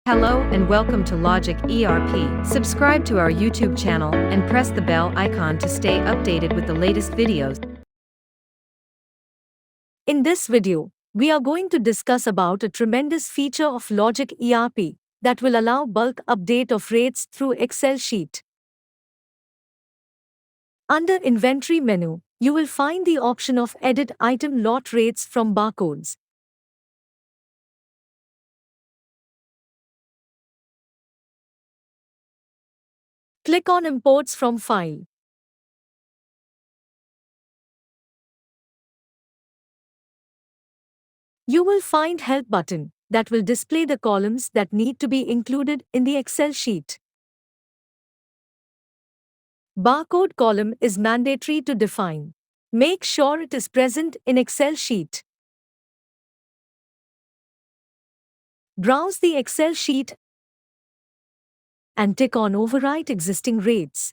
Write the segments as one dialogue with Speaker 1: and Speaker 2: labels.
Speaker 1: Hello and welcome to Logic ERP. Subscribe to our YouTube channel and press the bell icon to stay updated with the latest videos.
Speaker 2: In this video, we are going to discuss about a tremendous feature of Logic ERP that will allow bulk update of rates through Excel sheet. Under Inventory menu, you will find the option of Edit Item Lot Rates from Barcodes. Click on Imports from File. You will find Help button that will display the columns that need to be included in the Excel sheet. Barcode column is mandatory to define. Make sure it is present in Excel sheet. Browse the Excel sheet and tick on Overwrite Existing Rates.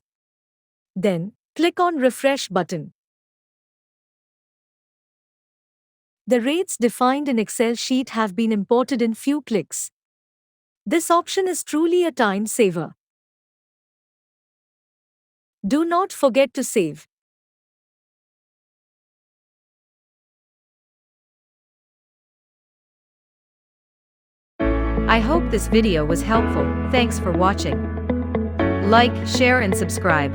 Speaker 2: Then, click on Refresh button. The rates defined in Excel sheet have been imported in few clicks. This option is truly a time saver. Do not forget to save.
Speaker 1: I hope this video was helpful. Thanks for watching. Like, share and subscribe.